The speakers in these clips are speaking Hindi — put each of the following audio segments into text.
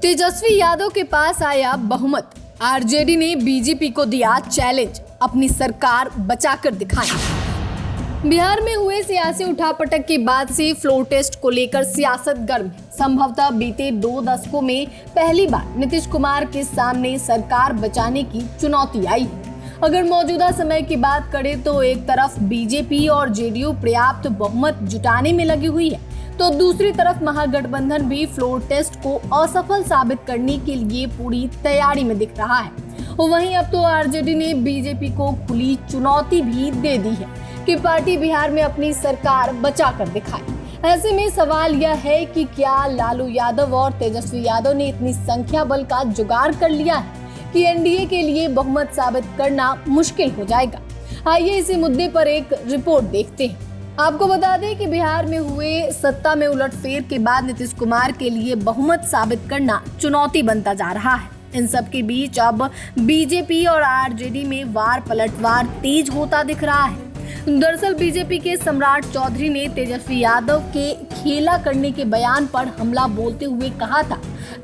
तेजस्वी यादव के पास आया बहुमत। आरजेडी ने बीजेपी को दिया चैलेंज, अपनी सरकार बचाकर दिखाएं। बिहार में हुए सियासी उठापटक के बाद से फ्लोर टेस्ट को लेकर सियासत गर्म है। संभवतः बीते 2 दशकों में पहली बार नीतीश कुमार के सामने सरकार बचाने की चुनौती आई है। अगर मौजूदा समय की बात करें तो एक तरफ बीजेपी और जेडीयू पर्याप्त बहुमत जुटाने में लगी हुई है, तो दूसरी तरफ महागठबंधन भी फ्लोर टेस्ट को असफल साबित करने के लिए पूरी तैयारी में दिख रहा है। वहीं अब तो आरजेडी ने बीजेपी को खुली चुनौती भी दे दी है कि पार्टी बिहार में अपनी सरकार बचाकर दिखाए। ऐसे में सवाल यह है कि क्या लालू यादव और तेजस्वी यादव ने इतनी संख्या बल का जुगाड़ कर लिया है कि एनडीए के लिए बहुमत साबित करना मुश्किल हो जाएगा। आइए इसी मुद्दे पर एक रिपोर्ट देखते हैं। आपको बता दें कि बिहार में हुए सत्ता में उलटफेर के बाद नीतीश कुमार के लिए बहुमत साबित करना चुनौती बनता जा रहा है। इन सब के बीच अब बीजेपी और आरजेडी में वार पलटवार तेज होता दिख रहा है। दरअसल बीजेपी के सम्राट चौधरी ने तेजस्वी यादव के खेला करने के बयान पर हमला बोलते हुए कहा था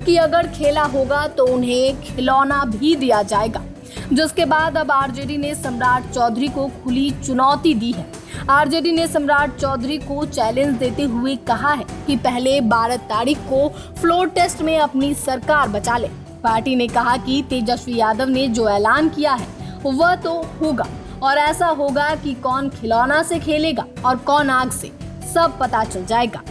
कि अगर खेला होगा तो उन्हें खिलौना भी दिया जाएगा, जिसके बाद अब आरजेडी ने सम्राट चौधरी को खुली चुनौती दी है। आरजेडी ने सम्राट चौधरी को चैलेंज देते हुए कहा है कि पहले 12 तारीख को फ्लोर टेस्ट में अपनी सरकार बचा ले। पार्टी ने कहा कि तेजस्वी यादव ने जो ऐलान किया है वह तो होगा, और ऐसा होगा कि कौन खिलौना से खेलेगा और कौन आग से, सब पता चल जाएगा।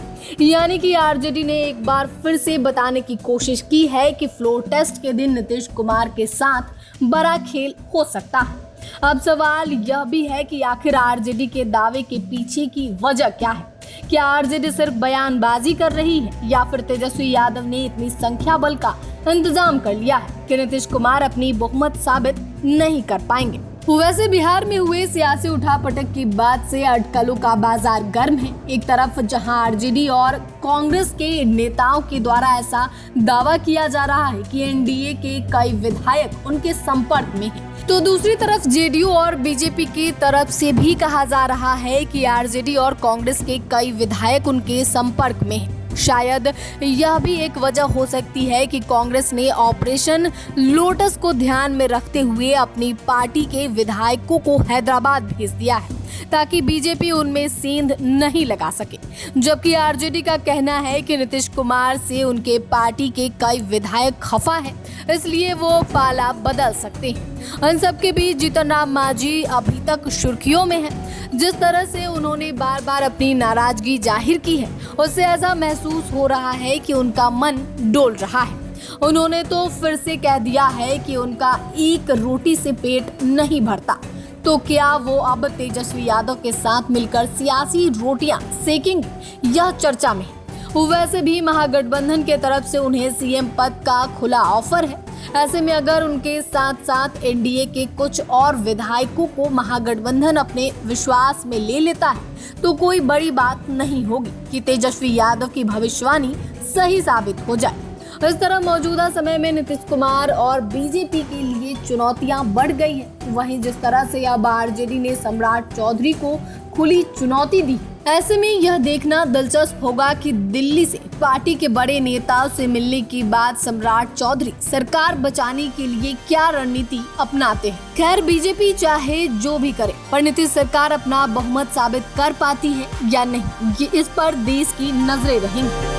यानी कि आरजेडी ने एक बार फिर से बताने की कोशिश की है कि फ्लोर टेस्ट के दिन नीतीश कुमार के साथ बड़ा खेल हो सकता है। अब सवाल यह भी है कि आखिर आरजेडी के दावे के पीछे की वजह क्या है। क्या आरजेडी सिर्फ बयानबाजी कर रही है या फिर तेजस्वी यादव ने इतनी संख्या बल का इंतजाम कर लिया है कि नीतीश कुमार अपनी बहुमत साबित नहीं कर पाएंगे। वैसे बिहार में हुए सियासी उठापटक के बाद से अटकलों का बाजार गर्म है। एक तरफ जहां आरजेडी और कांग्रेस के नेताओं के द्वारा ऐसा दावा किया जा रहा है कि एनडीए के कई विधायक उनके संपर्क में हैं, तो दूसरी तरफ जेडीयू और बीजेपी की तरफ से भी कहा जा रहा है कि आरजेडी और कांग्रेस के कई विधायक उनके संपर्क में हैं। शायद यह भी एक वजह हो सकती है कि कांग्रेस ने ऑपरेशन लोटस को ध्यान में रखते हुए अपनी पार्टी के विधायकों को हैदराबाद भेज दिया है ताकि बीजेपी उनमें सेंध नहीं लगा सके, जबकि आरजेडी का कहना है कि नीतीश कुमार से उनके पार्टी के कई विधायक खफा है, इसलिए वो पाला बदल सकते हैं। इन सब के बीच जीतन राम मांझी अभी तक सुर्खियों में है। जिस तरह से उन्होंने बार बार अपनी नाराजगी जाहिर की है, उससे ऐसा महसूस हो रहा है कि उनका मन डोल रहा है। उन्होंने तो फिर से कह दिया है कि उनका एक रोटी से पेट नहीं भरता, तो क्या वो अब तेजस्वी यादव के साथ मिलकर सियासी रोटियां सेकेंगे, यह चर्चा में है। वैसे भी महागठबंधन के तरफ से उन्हें सीएम पद का खुला ऑफर है। ऐसे में अगर उनके साथ साथ एनडीए के कुछ और विधायकों को महागठबंधन अपने विश्वास में ले लेता है तो कोई बड़ी बात नहीं होगी कि तेजस्वी यादव की भविष्यवाणी सही साबित हो जाए। इस तरह मौजूदा समय में नीतीश कुमार और बीजेपी के लिए चुनौतियां बढ़ गई हैं। वहीं जिस तरह से अब आरजेडी ने सम्राट चौधरी को खुली चुनौती दी, ऐसे में यह देखना दिलचस्प होगा कि दिल्ली से पार्टी के बड़े नेताओं से मिलने के बाद सम्राट चौधरी सरकार बचाने के लिए क्या रणनीति अपनाते हैं। खैर बीजेपी चाहे जो भी करे, पर नीतीश सरकार अपना बहुमत साबित कर पाती है या नहीं, ये इस पर देश की नजरें रहेंगी।